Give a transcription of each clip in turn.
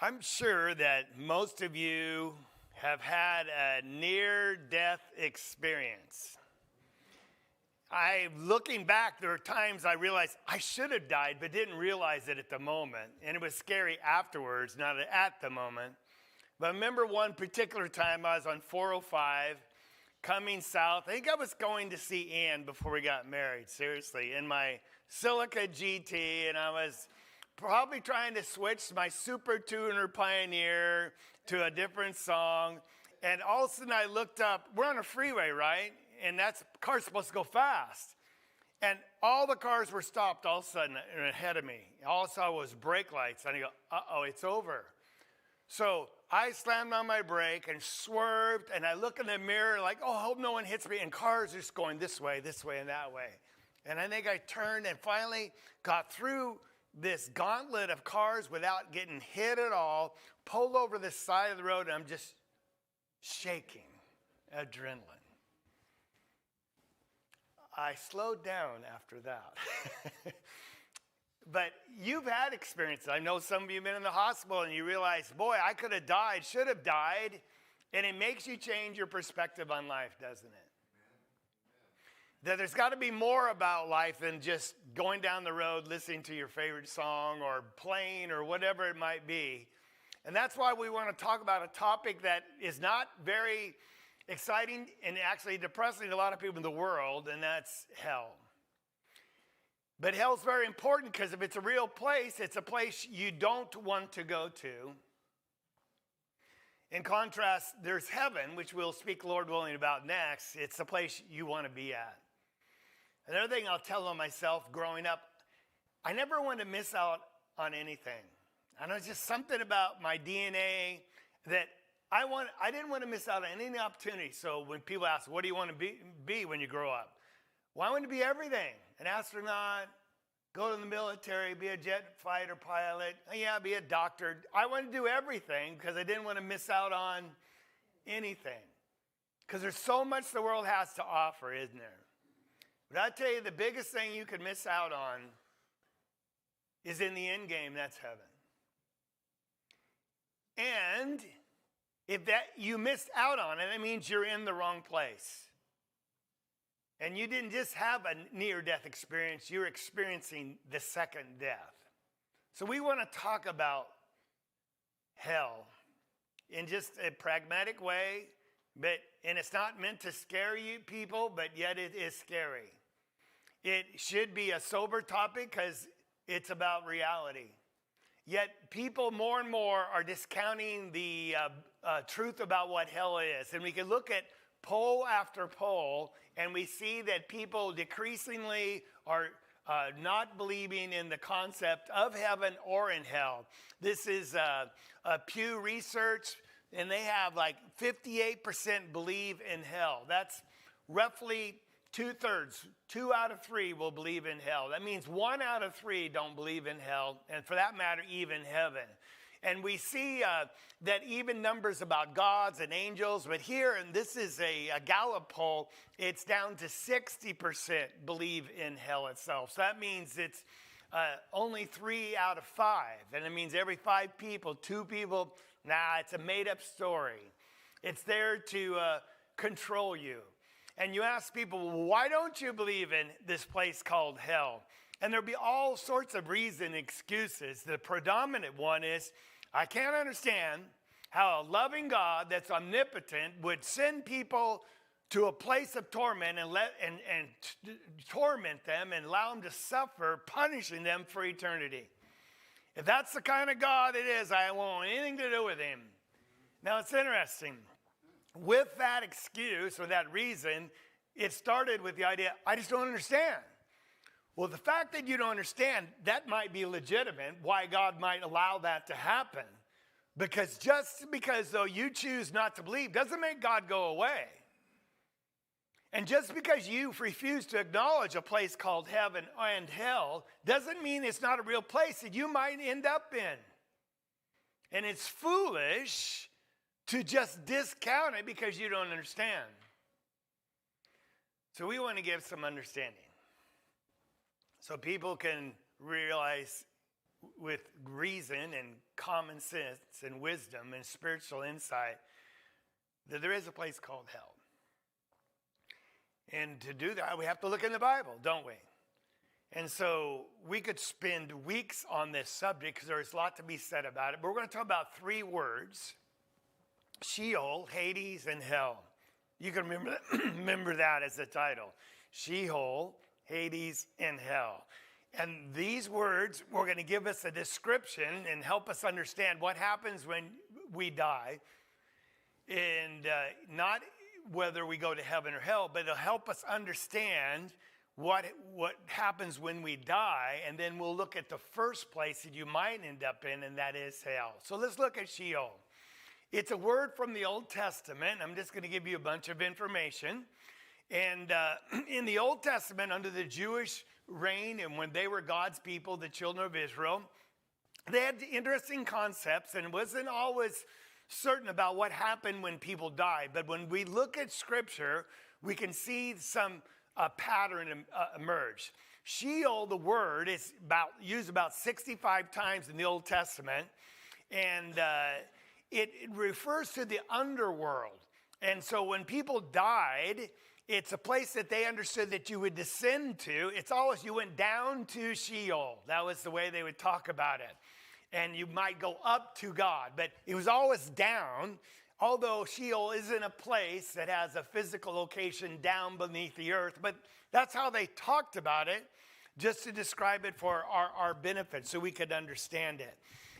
I'm sure that most of you have had a near-death experience. Looking back, there were times I realized I should have died, but didn't realize it at the moment. And it was scary afterwards, not at the moment. But I remember one particular time I was on 405 coming south. I think I was going to see Ann before we got married, seriously, in my Silica GT, and I was probably trying to switch my Super Tuner Pioneer to a different song. And all of a sudden I looked up, we're on a freeway, right? And car's supposed to go fast. And all the cars were stopped all of a sudden ahead of me. All I saw was brake lights. And I go, uh-oh, it's over. So I slammed on my brake and swerved. And I look in the mirror like, oh, I hope no one hits me. And cars are just going this way, and that way. And I think I turned and finally got through this gauntlet of cars without getting hit at all, pulled over the side of the road, and I'm just shaking, adrenaline. I slowed down after that. But you've had experiences. I know some of you have been in the hospital and you realize, boy, I could have died, should have died. And it makes you change your perspective on life, doesn't it? That there's got to be more about life than just going down the road, listening to your favorite song or playing or whatever it might be. And that's why we want to talk about a topic that is not very exciting and actually depressing to a lot of people in the world, and that's hell. But hell's very important because if it's a real place, it's a place you don't want to go to. In contrast, there's heaven, which we'll speak, Lord willing, about next. It's the place you want to be at. Another thing I'll tell on myself growing up, I never wanted to miss out on anything. I know it's just something about my DNA that I didn't want to miss out on any opportunity. So when people ask, what do you want to be when you grow up? Well, I want to be everything. An astronaut, go to the military, be a jet fighter pilot, be a doctor. I wanted to do everything because I didn't want to miss out on anything. Because there's so much the world has to offer, isn't there? But I tell you, the biggest thing you could miss out on is in the end game, that's heaven. And if that you missed out on it, that means you're in the wrong place. And you didn't just have a near-death experience, you're experiencing the second death. So we want to talk about hell in just a pragmatic way, and it's not meant to scare you people, but yet it is scary. It should be a sober topic because it's about reality. Yet people more and more are discounting the truth about what hell is. And we can look at poll after poll, and we see that people decreasingly are not believing in the concept of heaven or in hell. This is a Pew Research, and they have like 58% believe in hell. That's roughly 2/3. 2 out of 3 will believe in hell. That means 1 out of 3 don't believe in hell, and for that matter, even heaven. And we see that even numbers about gods and angels, but here, and this is a Gallup poll, it's down to 60% believe in hell itself. So that means it's only 3 out of 5. And it means every 5 people, 2 people, it's a made-up story. It's there to control you. And you ask people, well, why don't you believe in this place called hell? And there'll be all sorts of reasons, excuses. The predominant one is, I can't understand how a loving God that's omnipotent would send people to a place of torment and torment them and allow them to suffer, punishing them for eternity. If that's the kind of God it is, I won't want anything to do with him. Now, it's interesting. With that excuse or that reason, it started with the idea, I just don't understand. Well, the fact that you don't understand, that might be legitimate, why God might allow that to happen. Because just because, though, you choose not to believe doesn't make God go away. And just because you refuse to acknowledge a place called heaven and hell doesn't mean it's not a real place that you might end up in. And it's foolish to just discount it because you don't understand. So we want to give some understanding so people can realize with reason and common sense and wisdom and spiritual insight that there is a place called hell. And to do that, we have to look in the Bible, don't we? And so we could spend weeks on this subject because there's a lot to be said about it. But we're going to talk about three words: Sheol, Hades, and hell. You can remember that as the title: Sheol, Hades, and hell. And these words were going to give us a description and help us understand what happens when we die. And not whether we go to heaven or hell, but it'll help us understand what happens when we die. And then we'll look at the first place that you might end up in, and that is hell. So let's look at Sheol. It's a word from the Old Testament. I'm just going to give you a bunch of information. And in the Old Testament, under the Jewish reign, and when they were God's people, the children of Israel, they had interesting concepts and wasn't always certain about what happened when people died. But when we look at Scripture, we can see some pattern emerge. Sheol, the word, is used about 65 times in the Old Testament, and it refers to the underworld. And so when people died, it's a place that they understood that you would descend to. It's always you went down to Sheol. That was the way they would talk about it. And you might go up to God, but it was always down, although Sheol isn't a place that has a physical location down beneath the earth. But that's how they talked about it, just to describe it for our benefit so we could understand it.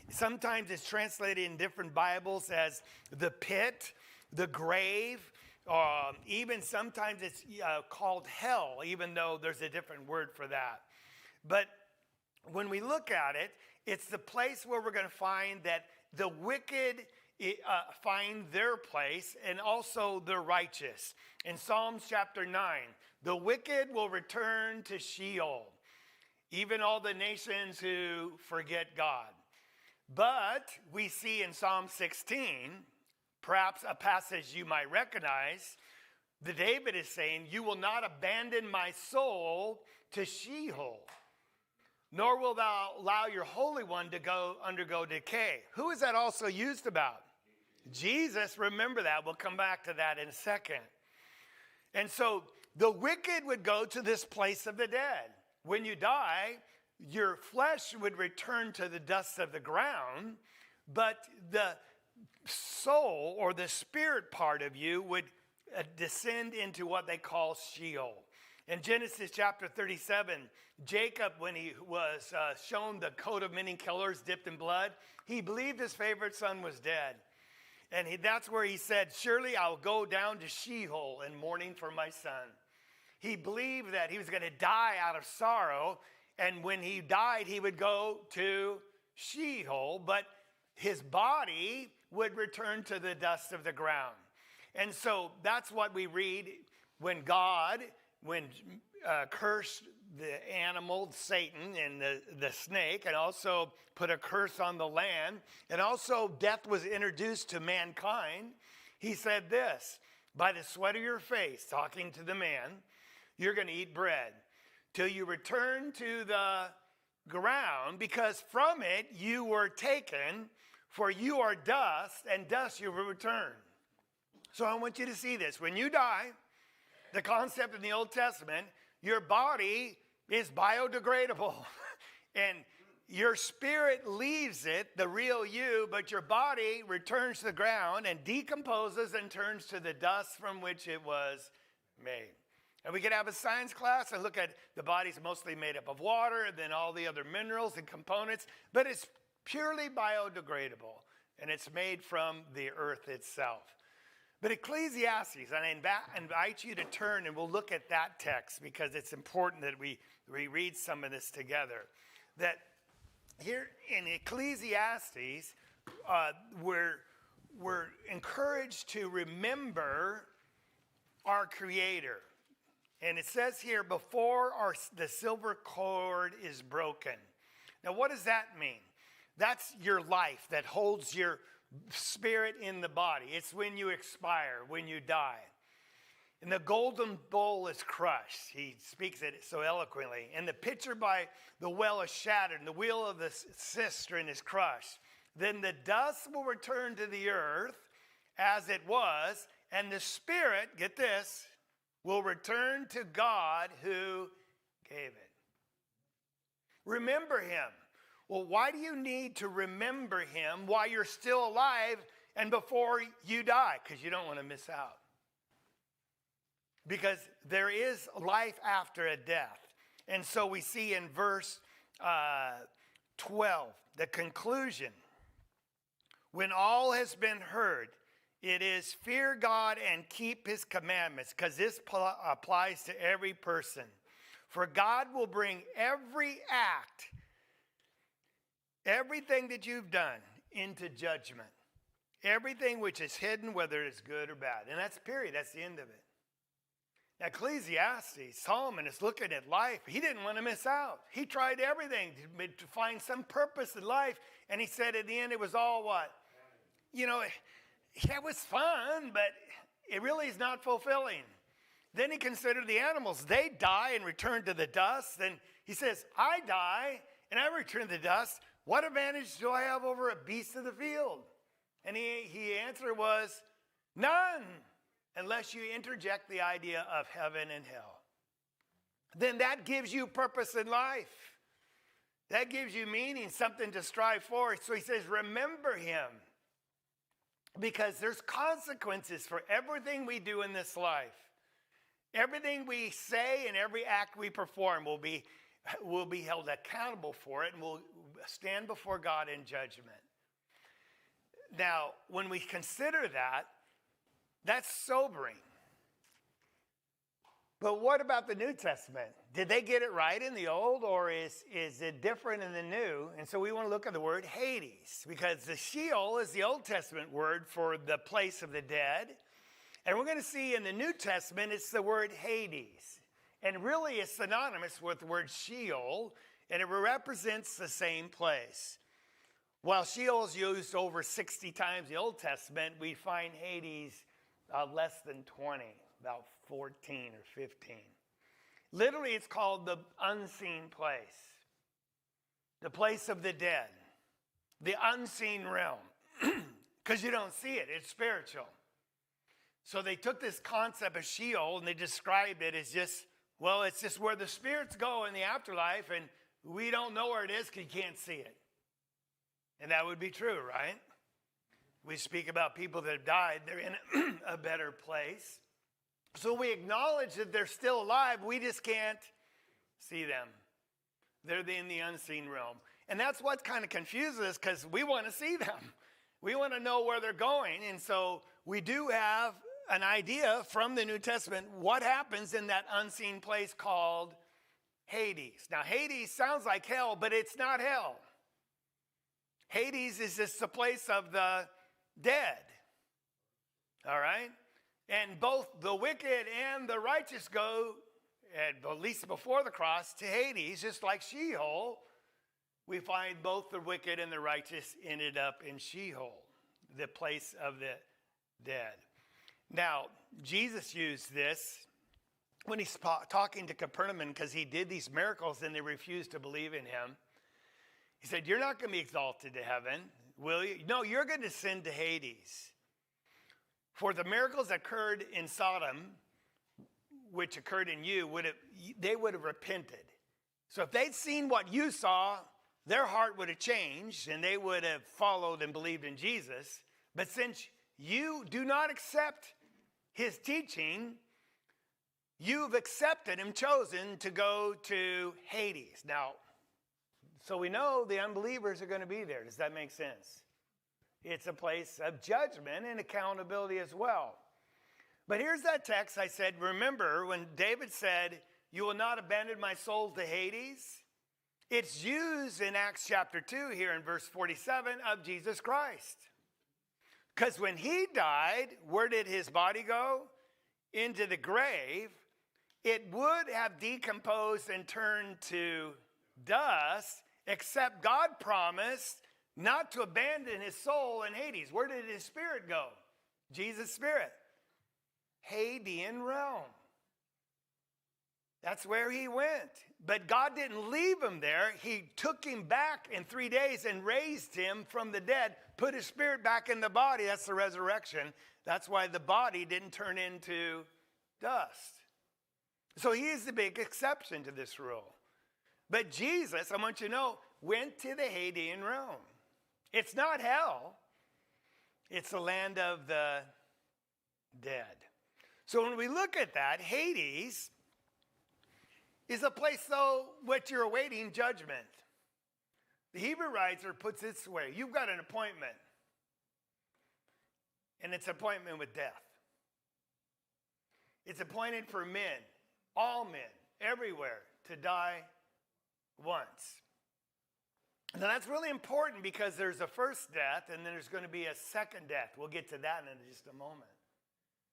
Sometimes it's translated in different Bibles as the pit, the grave, even sometimes it's called hell, even though there's a different word for that. But when we look at it, it's the place where we're going to find that the wicked find their place, and also the righteous. In Psalms chapter 9, the wicked will return to Sheol, even all the nations who forget God. But we see in Psalm 16, perhaps a passage you might recognize, that David is saying, "You will not abandon my soul to Sheol, nor will thou allow your Holy One to undergo decay." Who is that also used about? Jesus. Remember that. We'll come back to that in a second. And so the wicked would go to this place of the dead. When you die, your flesh would return to the dust of the ground, but the soul or the spirit part of you would descend into what they call Sheol. In Genesis chapter 37, Jacob, when he was shown the coat of many colors dipped in blood, he believed his favorite son was dead. And that's where he said, "Surely I'll go down to Sheol in mourning for my son." He believed that he was going to die out of sorrow, and when he died, he would go to Sheol, but his body would return to the dust of the ground. And so that's what we read when God, cursed the animal, Satan, and the snake, and also put a curse on the land, and also death was introduced to mankind. He said this, "By the sweat of your face," talking to the man, "you're going to eat bread till you return to the ground, because from it you were taken, for you are dust, and dust you will return." So I want you to see this. When you die, the concept in the Old Testament, your body is biodegradable. And your spirit leaves it, the real you, but your body returns to the ground and decomposes and turns to the dust from which it was made. And we could have a science class and look at the body's mostly made up of water and then all the other minerals and components, but it's purely biodegradable, and it's made from the earth itself. But Ecclesiastes, and I invite you to turn, and we'll look at that text because it's important that we read some of this together. That here in Ecclesiastes, we're encouraged to remember our Creator. And it says here, before the silver cord is broken. Now, what does that mean? That's your life that holds your spirit in the body. It's when you expire, when you die. And the golden bowl is crushed. He speaks it so eloquently. And the pitcher by the well is shattered, and the wheel of the cistern is crushed. Then the dust will return to the earth as it was, and the spirit, get this, will return to God who gave it. Remember him. Well, why do you need to remember him while you're still alive and before you die? Because you don't want to miss out. Because there is life after a death. And so we see in verse 12, the conclusion. When all has been heard, it is fear God and keep his commandments, because this applies to every person. For God will bring every act, everything that you've done, into judgment. Everything which is hidden, whether it's good or bad. And that's period. That's the end of it. Now, Ecclesiastes, Solomon is looking at life. He didn't want to miss out. He tried everything to find some purpose in life. And he said at the end it was all what? You know, it was fun, but it really is not fulfilling. Then he considered the animals. They die and return to the dust. And he says, I die and I return to the dust. What advantage do I have over a beast of the field? And he answer was, none, unless you interject the idea of heaven and hell. Then that gives you purpose in life. That gives you meaning, something to strive for. So he says, remember him. Because there's consequences for everything we do in this life. Everything we say and every act we perform will be held accountable for it, and will stand before God in judgment. Now, when we consider that, that's sobering. But what about the New Testament? Did they get it right in the Old, or is it different in the New? And so we want to look at the word Hades, because the Sheol is the Old Testament word for the place of the dead. And we're going to see in the New Testament, it's the word Hades. And really it's synonymous with the word Sheol, and it represents the same place. While Sheol is used over 60 times in the Old Testament, we find Hades less than 20, about 14 or 15. Literally, it's called the unseen place, the place of the dead, the unseen realm, because you don't see it. It's spiritual. So they took this concept of Sheol and they described it as just, well, it's just where the spirits go in the afterlife, and we don't know where it is because you can't see it. And that would be true, right? We speak about people that have died. They're in a better place. So we acknowledge that they're still alive. We just can't see them. They're in the unseen realm. And that's what kind of confuses us, because we want to see them. We want to know where they're going. And so we do have an idea from the New Testament what happens in that unseen place called Hades. Now, Hades sounds like hell, but it's not hell. Hades is just the place of the dead. All right? And both the wicked and the righteous go, at least before the cross, to Hades, just like Sheol. We find both the wicked and the righteous ended up in Sheol, the place of the dead. Now, Jesus used this when he's talking to Capernaum, because he did these miracles and they refused to believe in him. He said, you're not going to be exalted to heaven, will you? No, you're going to descend to Hades. For the miracles that occurred in Sodom, which occurred in you, they would have repented. So if they'd seen what you saw, their heart would have changed and they would have followed and believed in Jesus. But since you do not accept his teaching, you've accepted and chosen to go to Hades. Now, so we know the unbelievers are going to be there. Does that make sense? It's a place of judgment and accountability as well. But here's that text I said, remember when David said, you will not abandon my soul to Hades? It's used in Acts chapter 2 here in verse 47 of Jesus Christ. Because when he died, where did his body go? Into the grave. It would have decomposed and turned to dust, except God promised not to abandon his soul in Hades. Where did his spirit go? Jesus' spirit. Hadean realm. That's where he went. But God didn't leave him there. He took him back in 3 days and raised him from the dead, put his spirit back in the body. That's the resurrection. That's why the body didn't turn into dust. So he is the big exception to this rule. But Jesus, I want you to know, went to the Hadean realm. It's not hell. It's the land of the dead. So when we look at that, Hades is a place, though, what you're awaiting judgment. The Hebrew writer puts it this way: you've got an appointment, and it's an appointment with death. It's appointed for men, all men, everywhere, to die once. Now that's really important because there's a first death and then there's going to be a second death. We'll get to that in just a moment.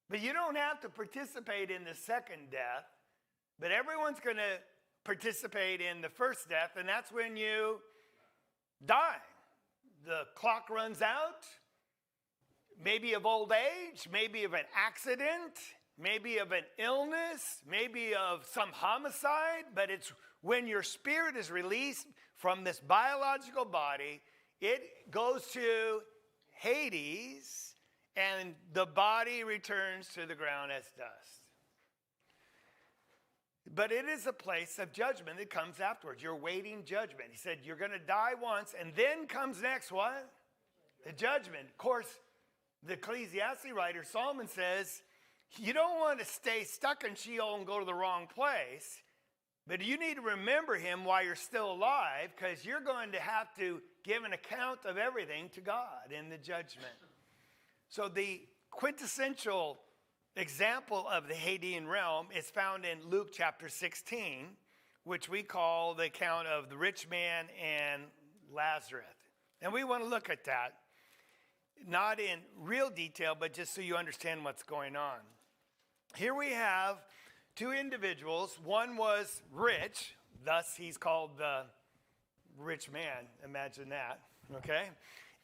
But you don't have to participate in the second death, but everyone's going to participate in the first death, and that's when you die. The clock runs out, maybe of old age, maybe of an accident, maybe of an illness, maybe of some homicide, but it's when your spirit is released from this biological body, it goes to Hades, and the body returns to the ground as dust. But it is a place of judgment that comes afterwards. You're waiting judgment. He said you're going to die once, and then comes next what? The judgment. Of course, the Ecclesiastes writer Solomon says, you don't want to stay stuck in Sheol and go to the wrong place, but you need to remember him while you're still alive, because you're going to have to give an account of everything to God in the judgment. So the quintessential example of the Hadean realm is found in Luke chapter 16, which we call the account of the rich man and Lazarus. And we want to look at that, not in real detail, but just so you understand what's going on. Here we have two individuals. One was rich, thus he's called the rich man. Imagine that, okay?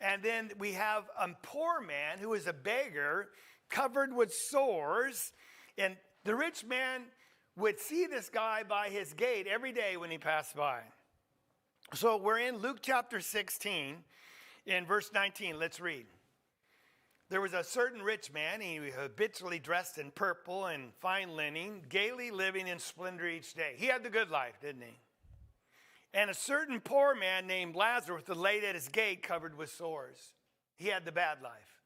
And then we have a poor man who is a beggar, covered with sores. And the rich man would see this guy by his gate every day when he passed by. So we're in Luke chapter 16, in verse 19. Let's read. There was a certain rich man, he was habitually dressed in purple and fine linen, gaily living in splendor each day. He had the good life, didn't he? And a certain poor man named Lazarus was laid at his gate covered with sores. He had the bad life.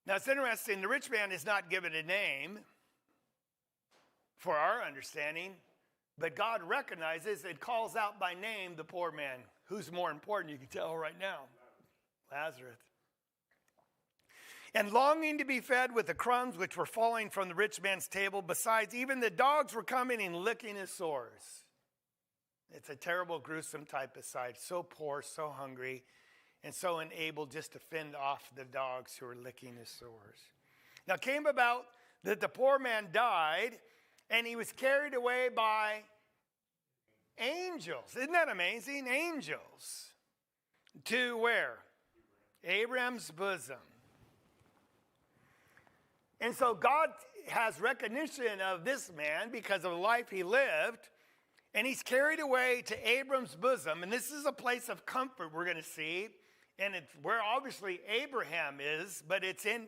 Now it's interesting, the rich man is not given a name for our understanding, but God recognizes and calls out by name the poor man. Who's more important, you can tell right now? Lazarus. And longing to be fed with the crumbs which were falling from the rich man's table. Besides, even the dogs were coming and licking his sores. It's a terrible, gruesome type of sight. So poor, so hungry, and so unable just to fend off the dogs who were licking his sores. Now it came about that the poor man died, and he was carried away by angels. Isn't that amazing? Angels. To where? Abraham's bosom. And so God has recognition of this man because of the life he lived, and he's carried away to Abram's bosom. And this is a place of comfort we're going to see, and it's where obviously Abraham is, but it's in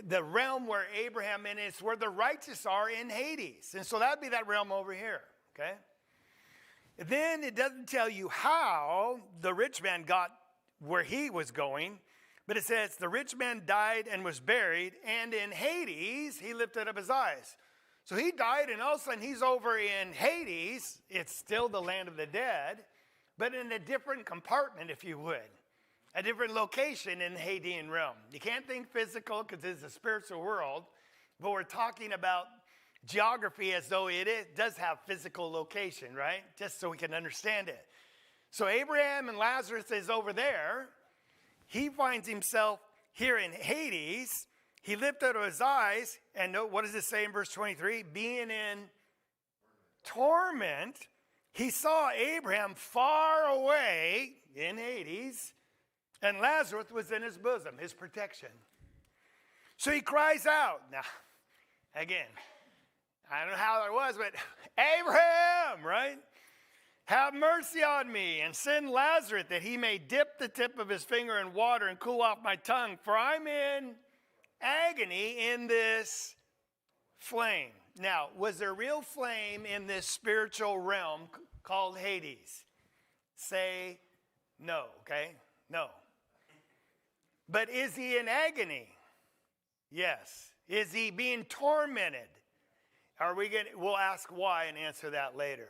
the realm where Abraham, and it's where the righteous are in Hades. And so that'd be that realm over here, okay? Then it doesn't tell you how the rich man got where he was going, but it says the rich man died and was buried, and in Hades he lifted up his eyes. So he died, and all of a sudden he's over in Hades. It's still the land of the dead, but in a different compartment, if you would. A different location in the Hadean realm. You can't think physical because it's a spiritual world, but we're talking about geography as though does have physical location, right? Just so we can understand it. So Abraham and Lazarus is over there. He finds himself here in Hades. He lifted up his eyes, and what does it say in verse 23? Being in torment, he saw Abraham far away in Hades, and Lazarus was in his bosom, his protection. So he cries out. Now, Again, I don't know how it was, but Abraham, right? Have mercy on me and send Lazarus that he may dip the tip of his finger in water and cool off my tongue, for I'm in agony in this flame. Now, was there real flame in this spiritual realm called Hades? Say no, okay? No. But is he in agony? Yes. Is he being tormented? We'll ask why and answer that later.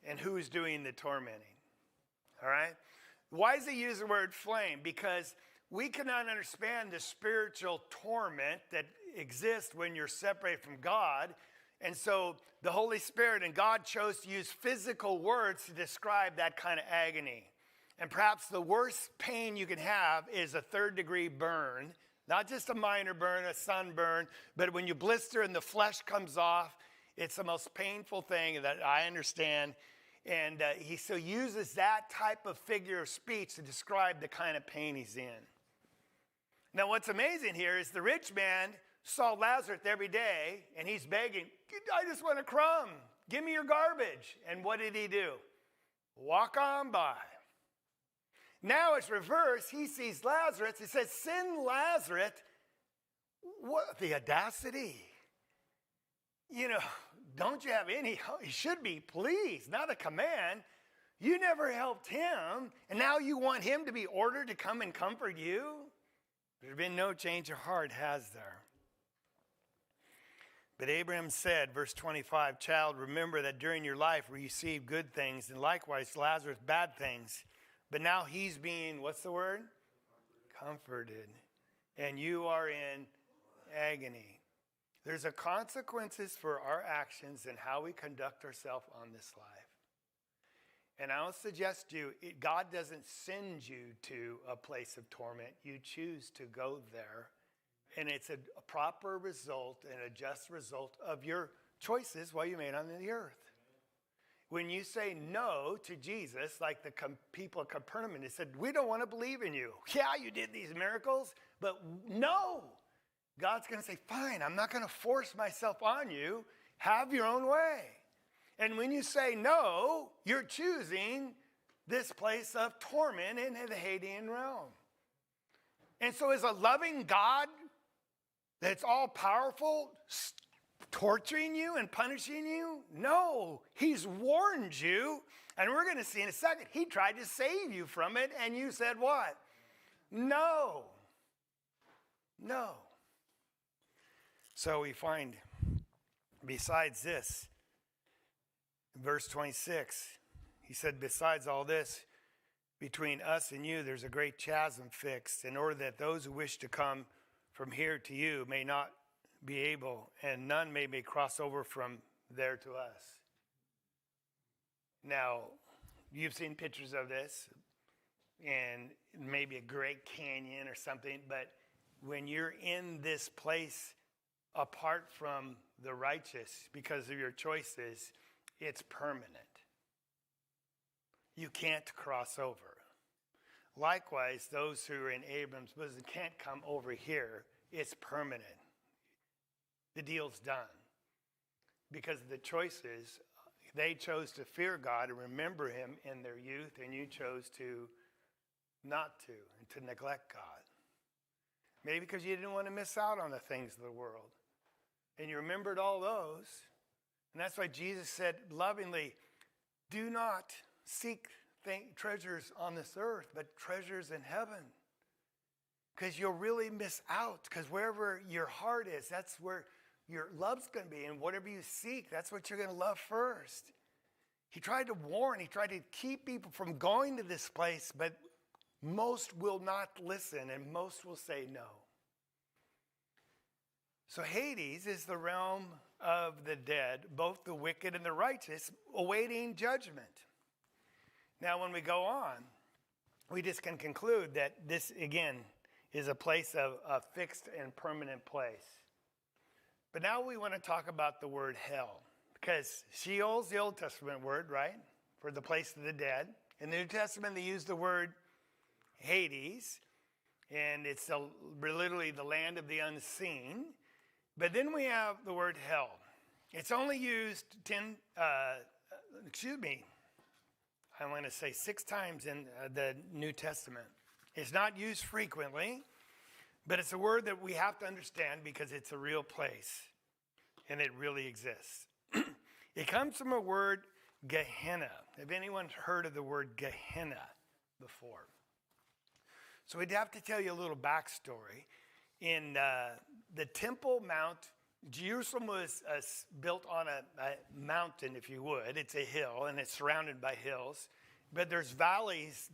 And who's doing the tormenting? All right? Why does he use the word flame? Because we cannot understand the spiritual torment that exists when you're separated from God. And so the Holy Spirit and God chose to use physical words to describe that kind of agony. And perhaps the worst pain you can have is a 3rd-degree burn. Not just a minor burn, a sunburn, but when you blister and the flesh comes off, it's the most painful thing that I understand. And he still uses that type of figure of speech to describe the kind of pain he's in. Now, what's amazing here is the rich man saw Lazarus every day, and he's begging, I just want a crumb. Give me your garbage. And what did he do? Walk on by. Now it's reversed. He sees Lazarus. He says, send Lazarus. What the audacity? Don't you have any? He should be pleased, not a command. You never helped him, and now you want him to be ordered to come and comfort you? There's been no change of heart, has there? But Abraham said, verse 25, child, remember that during your life you received good things, and likewise Lazarus bad things. But now he's being, what's the word? Comforted. And you are in agony. There's a consequences for our actions and how we conduct ourselves on this life. And I will suggest to you, God doesn't send you to a place of torment. You choose to go there. And it's a proper result and a just result of your choices while you made on the earth. When you say no to Jesus, like the people of Capernaum, they said, we don't want to believe in you. Yeah, you did these miracles, but no. God's going to say, fine, I'm not going to force myself on you. Have your own way. And when you say no, you're choosing this place of torment in the Hadean realm. And so is a loving God that's all powerful torturing you and punishing you? No, he's warned you. And we're going to see in a second, he tried to save you from it. And you said what? No. No. So we find, besides this, verse 26, he said, besides all this, between us and you, there's a great chasm fixed, in order that those who wish to come from here to you may not be able, and none may cross over from there to us. Now, you've seen pictures of this, and maybe a great canyon or something, but when you're in this place apart from the righteous because of your choices, it's permanent. You can't cross over. Likewise, those who are in Abram's bosom can't come over here. It's permanent. The deal's done. Because of the choices, they chose to fear God and remember him in their youth, and you chose to not to, and to neglect God. Maybe because you didn't want to miss out on the things of the world. And you remembered all those. And that's why Jesus said lovingly, do not seek treasures on this earth, but treasures in heaven. Because you'll really miss out. Because wherever your heart is, that's where your love's going to be. And whatever you seek, that's what you're going to love first. He tried to warn, he tried to keep people from going to this place, but most will not listen and most will say no. So Hades is the realm of the dead, both the wicked and the righteous, awaiting judgment. Now, when we go on, we just can conclude that this, again, is a place of a fixed and permanent place. But now we want to talk about the word hell, because Sheol's the Old Testament word, right, for the place of the dead. In the New Testament, they use the word Hades, and it's literally the land of the unseen. But then we have the word hell. It's only used 6 times in the New Testament. It's not used frequently, but it's a word that we have to understand because it's a real place and it really exists. It comes from a word, Gehenna. Have anyone heard of the word Gehenna before? So we'd have to tell you a little backstory. In the Temple Mount, Jerusalem was built on a mountain, if you would. It's a hill, and it's surrounded by hills. But there's valleys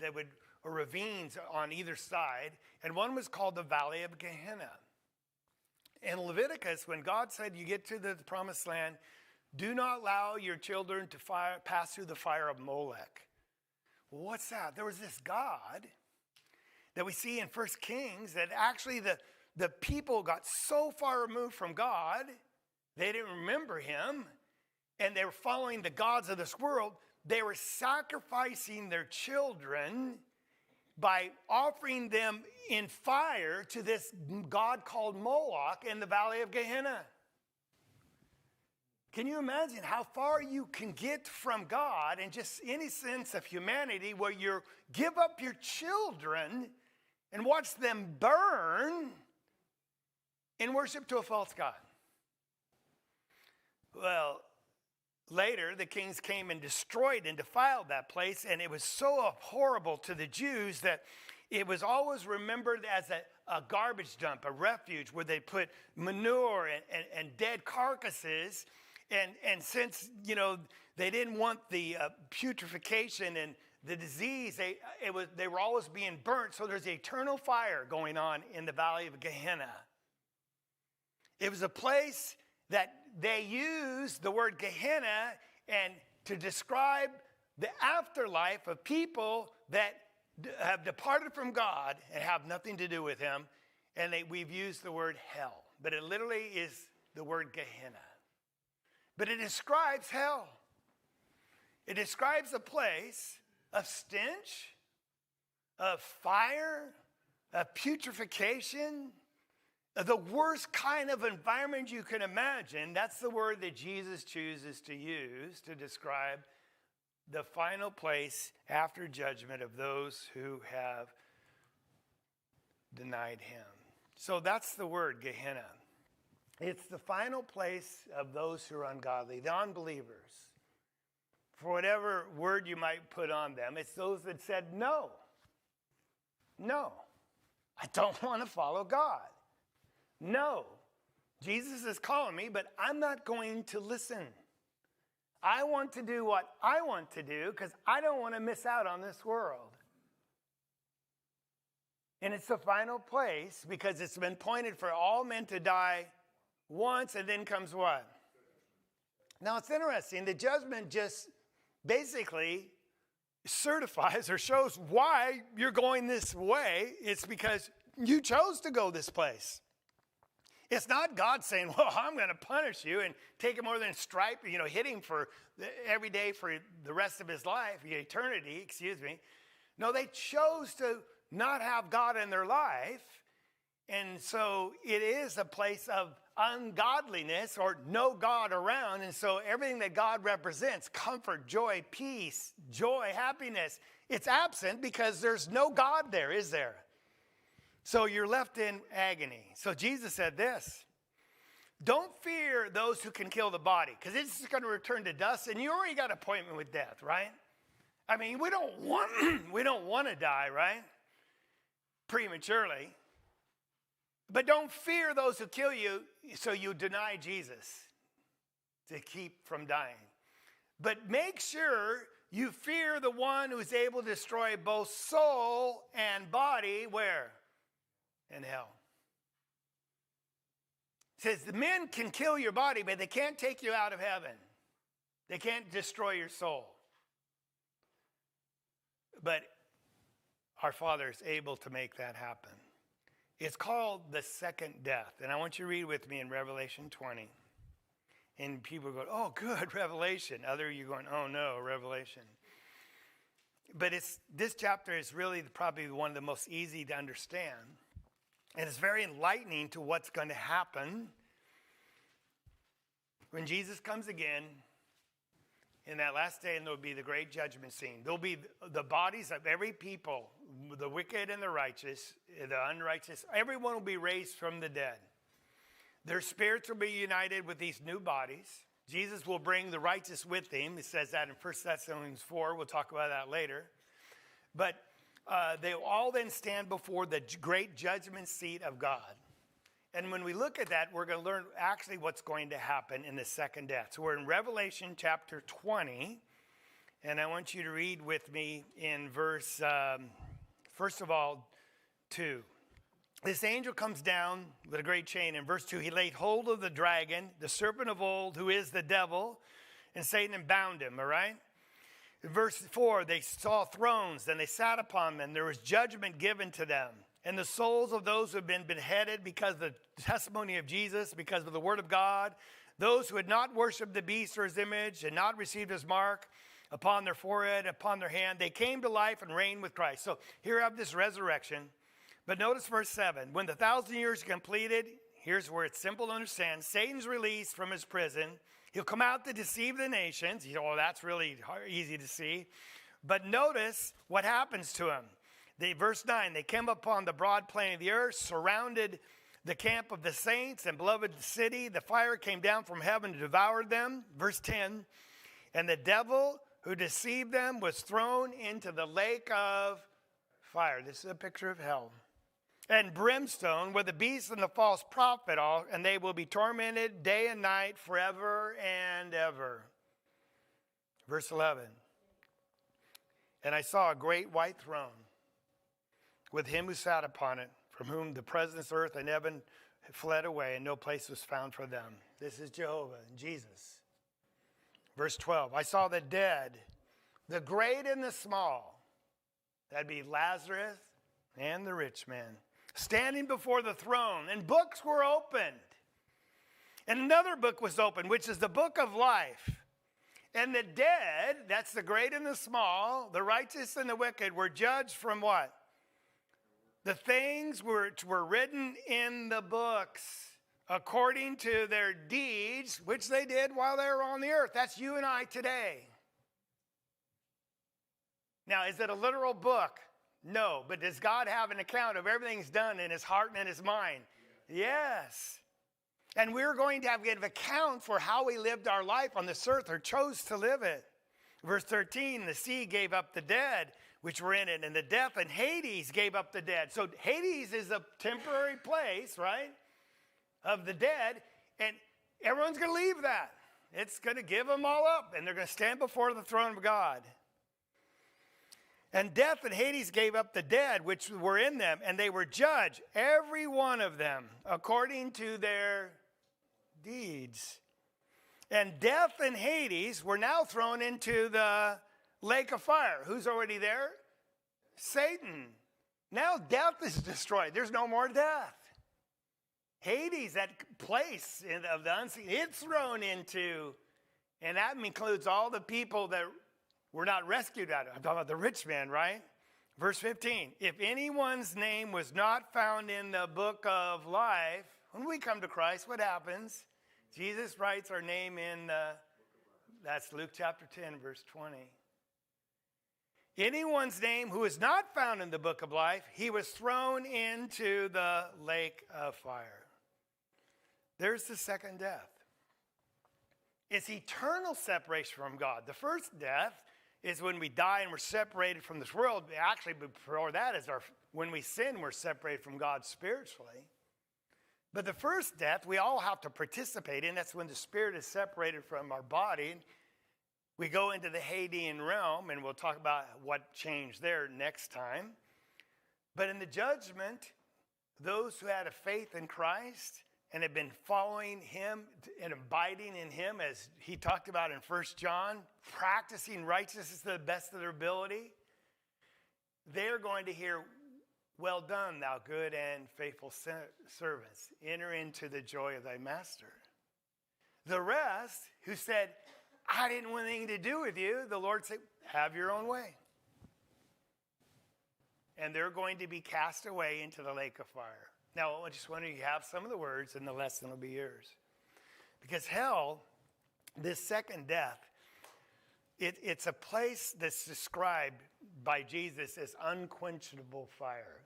or ravines on either side, and one was called the Valley of Gehenna. In Leviticus, when God said you get to the promised land, do not allow your children to pass through the fire of Molech. Well, what's that? There was this God that we see in 1 Kings that actually the people got so far removed from God, they didn't remember him, and they were following the gods of this world. They were sacrificing their children by offering them in fire to this god called Moloch in the Valley of Gehenna. Can you imagine how far you can get from God and just any sense of humanity where you give up your children and watch them burn in worship to a false god? Well, later the kings came and destroyed and defiled that place, and it was so horrible to the Jews that it was always remembered as a garbage dump, a refuge where they put manure and dead carcasses. And since, they didn't want the putrefaction and the disease, they were always being burnt. So there's eternal fire going on in the Valley of Gehenna. It was a place that they used the word Gehenna and to describe the afterlife of people that have departed from God and have nothing to do with him. And we've used the word hell, but it literally is the word Gehenna. But it describes hell. It describes a place of stench, of fire, of putrefaction, of the worst kind of environment you can imagine. That's the word that Jesus chooses to use to describe the final place after judgment of those who have denied him. So that's the word Gehenna. It's the final place of those who are ungodly, the unbelievers. For whatever word you might put on them, it's those that said, no, I don't want to follow God. No, Jesus is calling me, but I'm not going to listen. I want to do what I want to do because I don't want to miss out on this world. And it's the final place because it's been appointed for all men to die once, and then comes what? Now it's interesting. The judgment just basically certifies or shows why you're going this way. It's because you chose to go this place. It's not God saying, well, I'm going to punish you and take him more than a stripe, hit him for every day for the rest of his life, eternity, No, they chose to not have God in their life. And so it is a place of ungodliness or no God around. And so everything that God represents, comfort, joy, peace, happiness, it's absent because there's no God there, is there? So you're left in agony. So Jesus said this, don't fear those who can kill the body because it's just going to return to dust. And you already got an appointment with death, right? I mean, we don't want to die, right? Prematurely. But don't fear those who kill you, so you deny Jesus to keep from dying. But make sure you fear the one who is able to destroy both soul and body, where? In hell. It says the men can kill your body, but they can't take you out of heaven. They can't destroy your soul. But our Father is able to make that happen. It's called the second death. And I want you to read with me in Revelation 20. And people go, oh, good, Revelation. Other you're going, oh, no, Revelation. But this chapter is really probably one of the most easy to understand. And it's very enlightening to what's going to happen. when Jesus comes again, in that last day, and there'll be the great judgment scene. There'll be the bodies of every people, the wicked and the righteous, the unrighteous. Everyone will be raised from the dead. Their spirits will be united with these new bodies. Jesus will bring the righteous with him. It says that in 1 Thessalonians 4. We'll talk about that later. But they will all then stand before the great judgment seat of God. And when we look at that, we're going to learn actually what's going to happen in the second death. So we're in Revelation chapter 20. And I want you to read with me in verse, first of all, 2. This angel comes down with a great chain. In verse 2, he laid hold of the dragon, the serpent of old, who is the devil, and Satan, and bound him, all right? In verse 4, they saw thrones, and they sat upon them. There was judgment given to them. And the souls of those who have been beheaded because of the testimony of Jesus, because of the word of God, those who had not worshipped the beast or his image and not received his mark upon their forehead, upon their hand, they came to life and reigned with Christ. So here I have this resurrection. But notice verse 7. When the 1,000 years are completed, here's where it's simple to understand. Satan's released from his prison. He'll come out to deceive the nations. Oh, that's really easy to see. But notice what happens to him. Verse 9, they came upon the broad plain of the earth, surrounded the camp of the saints and beloved city. The fire came down from heaven and devoured them. Verse 10, and the devil who deceived them was thrown into the lake of fire. This is a picture of hell. And brimstone, where the beast and the false prophet are, and they will be tormented day and night forever and ever. Verse 11. And I saw a great white throne, with him who sat upon it, from whom the presence, earth, and heaven fled away, and no place was found for them. This is Jehovah and Jesus. Verse 12. I saw the dead, the great and the small. That'd be Lazarus and the rich man, standing before the throne, and books were opened. And another book was opened, which is the book of life. And the dead, that's the great and the small, the righteous and the wicked, were judged from what? The things which were written in the books, according to their deeds, which they did while they were on the earth. That's you and I today. Now, is it a literal book? No, but does God have an account of everything he's done in his heart and in his mind? Yes. And we're going to have to give account for how we lived our life on this earth or chose to live it. Verse 13, the sea gave up the dead which were in it, and the death and Hades gave up the dead. So Hades is a temporary place, right, of the dead, and everyone's going to leave that. It's going to give them all up, and they're going to stand before the throne of God. And death and Hades gave up the dead which were in them, and they were judged, every one of them, according to their deeds. And death and Hades were now thrown into the lake of fire. Who's already there? Satan. Now death is destroyed. There's no more death. Hades, that place of the unseen, it's thrown into, and that includes all the people that were not rescued out of it. I'm talking about the rich man, right? Verse 15, if anyone's name was not found in the book of life, when we come to Christ, what happens? Jesus writes our name in that's Luke chapter 10, verse 20. Anyone's name who is not found in the book of life, he was thrown into the lake of fire. There's the second death. It's eternal separation from God. The first death is when we die and we're separated from this world. Actually, before that is when we sin, we're separated from God spiritually. But the first death, we all have to participate in. That's when the spirit is separated from our body. We go into the Hadean realm, and we'll talk about what changed there next time. But in the judgment, those who had a faith in Christ and have been following him and abiding in him, as he talked about in 1 John, practicing righteousness to the best of their ability, they're going to hear, well done, thou good and faithful servants. Enter into the joy of thy master. The rest, who said, I didn't want anything to do with you, the Lord said, have your own way. And they're going to be cast away into the lake of fire. Now, I just want you to have some of the words, and the lesson will be yours. Because hell This second death, it's a place that's described by Jesus as unquenchable fire.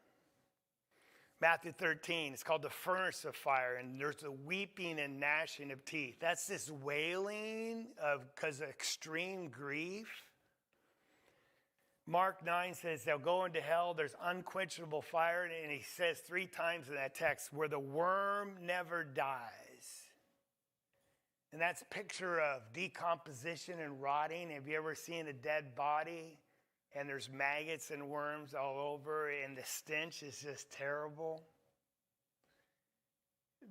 Matthew 13, it's called the furnace of fire, and there's a weeping and gnashing of teeth. That's this wailing because of extreme grief. Mark 9 says they'll go into hell. There's unquenchable fire, and he says 3 times in that text, where the worm never dies. And that's a picture of decomposition and rotting. Have you ever seen a dead body? And there's maggots and worms all over, and the stench is just terrible.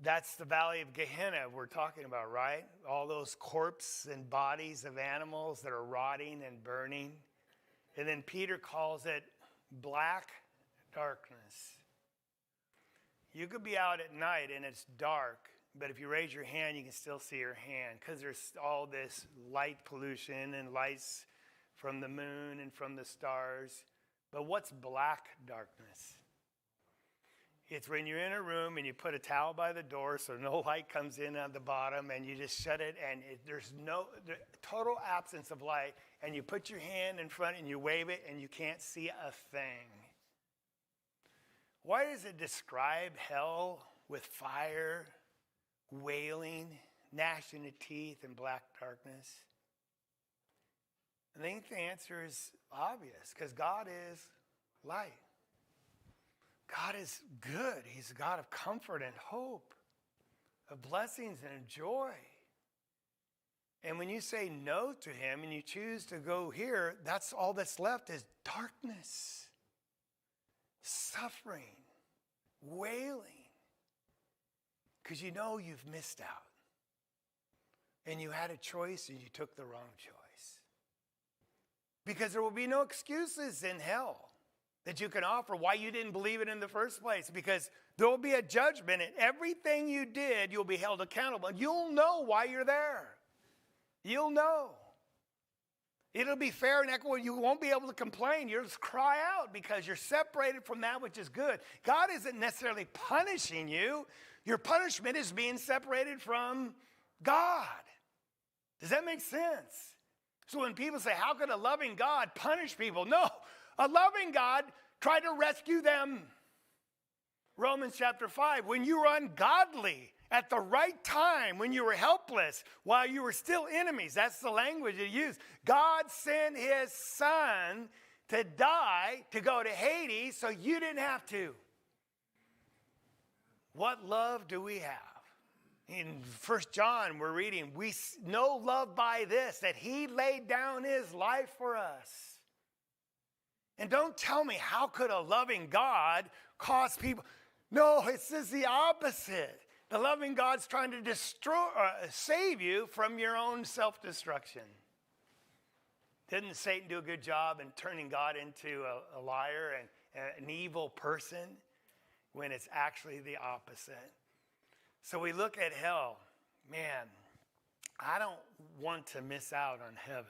That's the valley of Gehenna we're talking about, right? All those corpses and bodies of animals that are rotting and burning. And then Peter calls it black darkness. You could be out at night and it's dark, but if you raise your hand, you can still see your hand because there's all this light pollution and lights from the moon and from the stars. But what's black darkness? It's when you're in a room and you put a towel by the door so no light comes in at the bottom, and you just shut it, and there's no total absence of light, and you put your hand in front and you wave it and you can't see a thing. Why does it describe hell with fire, wailing, gnashing of teeth, and black darkness? I think the answer is obvious, because God is light. God is good. He's a God of comfort and hope, of blessings and joy. And when you say no to him and you choose to go here, that's all that's left is darkness, suffering, wailing, because you know you've missed out. And you had a choice and you took the wrong choice. Because there will be no excuses in hell that you can offer why you didn't believe it in the first place, because there will be a judgment, and everything you did, you'll be held accountable. You'll know why you're there. You'll know. It'll be fair and equitable. You won't be able to complain. You'll just cry out because you're separated from that which is good. God isn't necessarily punishing you. Your punishment is being separated from God. Does that make sense? So when people say, how could a loving God punish people? No. A loving God tried to rescue them. Romans chapter 5, when you were ungodly at the right time, when you were helpless, while you were still enemies, that's the language it used. God sent his son to die, to go to Hades, so you didn't have to. What love do we have? In 1 John, we're reading, we know love by this, that he laid down his life for us. And don't tell me, how could a loving God cause people? No, it's just the opposite. The loving God's trying to save you from your own self-destruction. Didn't Satan do a good job in turning God into a liar and an evil person when it's actually the opposite? So we look at hell. Man, I don't want to miss out on heaven.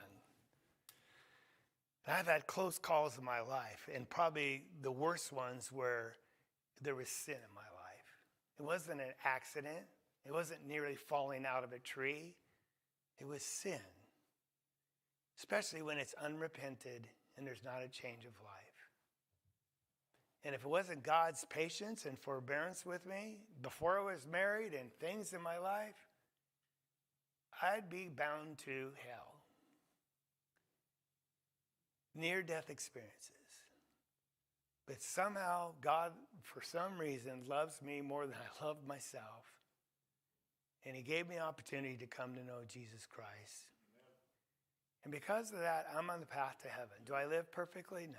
I've had close calls in my life, and probably the worst ones where there was sin in my life. It wasn't an accident. It wasn't nearly falling out of a tree. It was sin, especially when it's unrepented and there's not a change of life. And if it wasn't God's patience and forbearance with me before I was married and things in my life, I'd be bound to hell. Near-death experiences. But somehow God, for some reason, loves me more than I love myself. And he gave me an opportunity to come to know Jesus Christ. Amen. And because of that, I'm on the path to heaven. Do I live perfectly? No.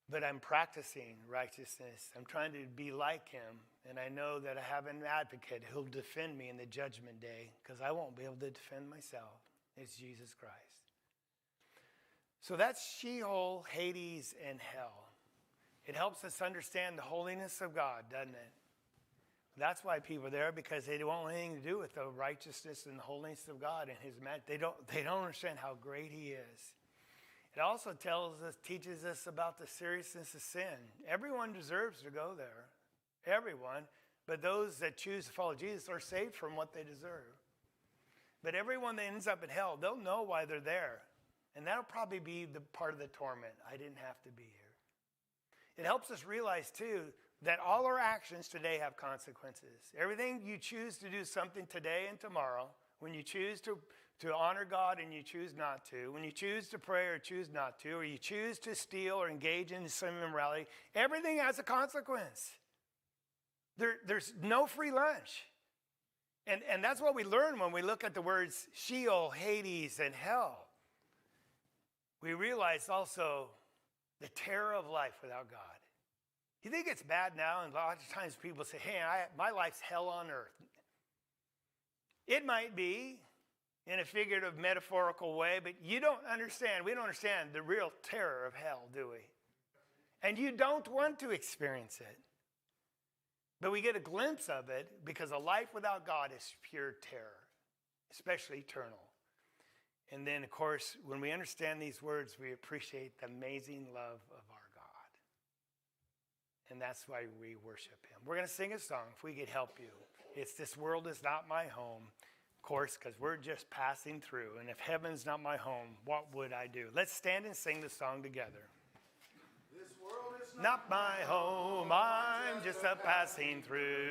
But I'm practicing righteousness. I'm trying to be like him. And I know that I have an advocate who'll defend me in the judgment day, because I won't be able to defend myself. It's Jesus Christ. So that's Sheol, Hades, and hell. It helps us understand the holiness of God, doesn't it? That's why people are there, because they don't want anything to do with the righteousness and the holiness of God and his majesty. They don't understand how great he is. It also teaches us about the seriousness of sin. Everyone deserves to go there. Everyone. But those that choose to follow Jesus are saved from what they deserve. But everyone that ends up in hell, they'll know why they're there. And that'll probably be the part of the torment. I didn't have to be here. It helps us realize, too, that all our actions today have consequences. Everything you choose to do something today and tomorrow, when you choose to honor God and you choose not to, when you choose to pray or choose not to, or you choose to steal or engage in some immorality, everything has a consequence. There's no free lunch. And that's what we learn when we look at the words Sheol, Hades, and hell. We realize also the terror of life without God. You think it's bad now? And a lot of times people say, hey, my life's hell on earth. It might be in a figurative, metaphorical way, but you don't understand. We don't understand the real terror of hell, do we? And you don't want to experience it. But we get a glimpse of it because a life without God is pure terror, especially eternal. And then, of course, when we understand these words, we appreciate the amazing love of our God. And that's why we worship him. We're going to sing a song, if we could help you. It's This World Is Not My Home. Of course, because we're just passing through. And if heaven's not my home, what would I do? Let's stand and sing the song together. This world is Not my home, I'm just a passing through.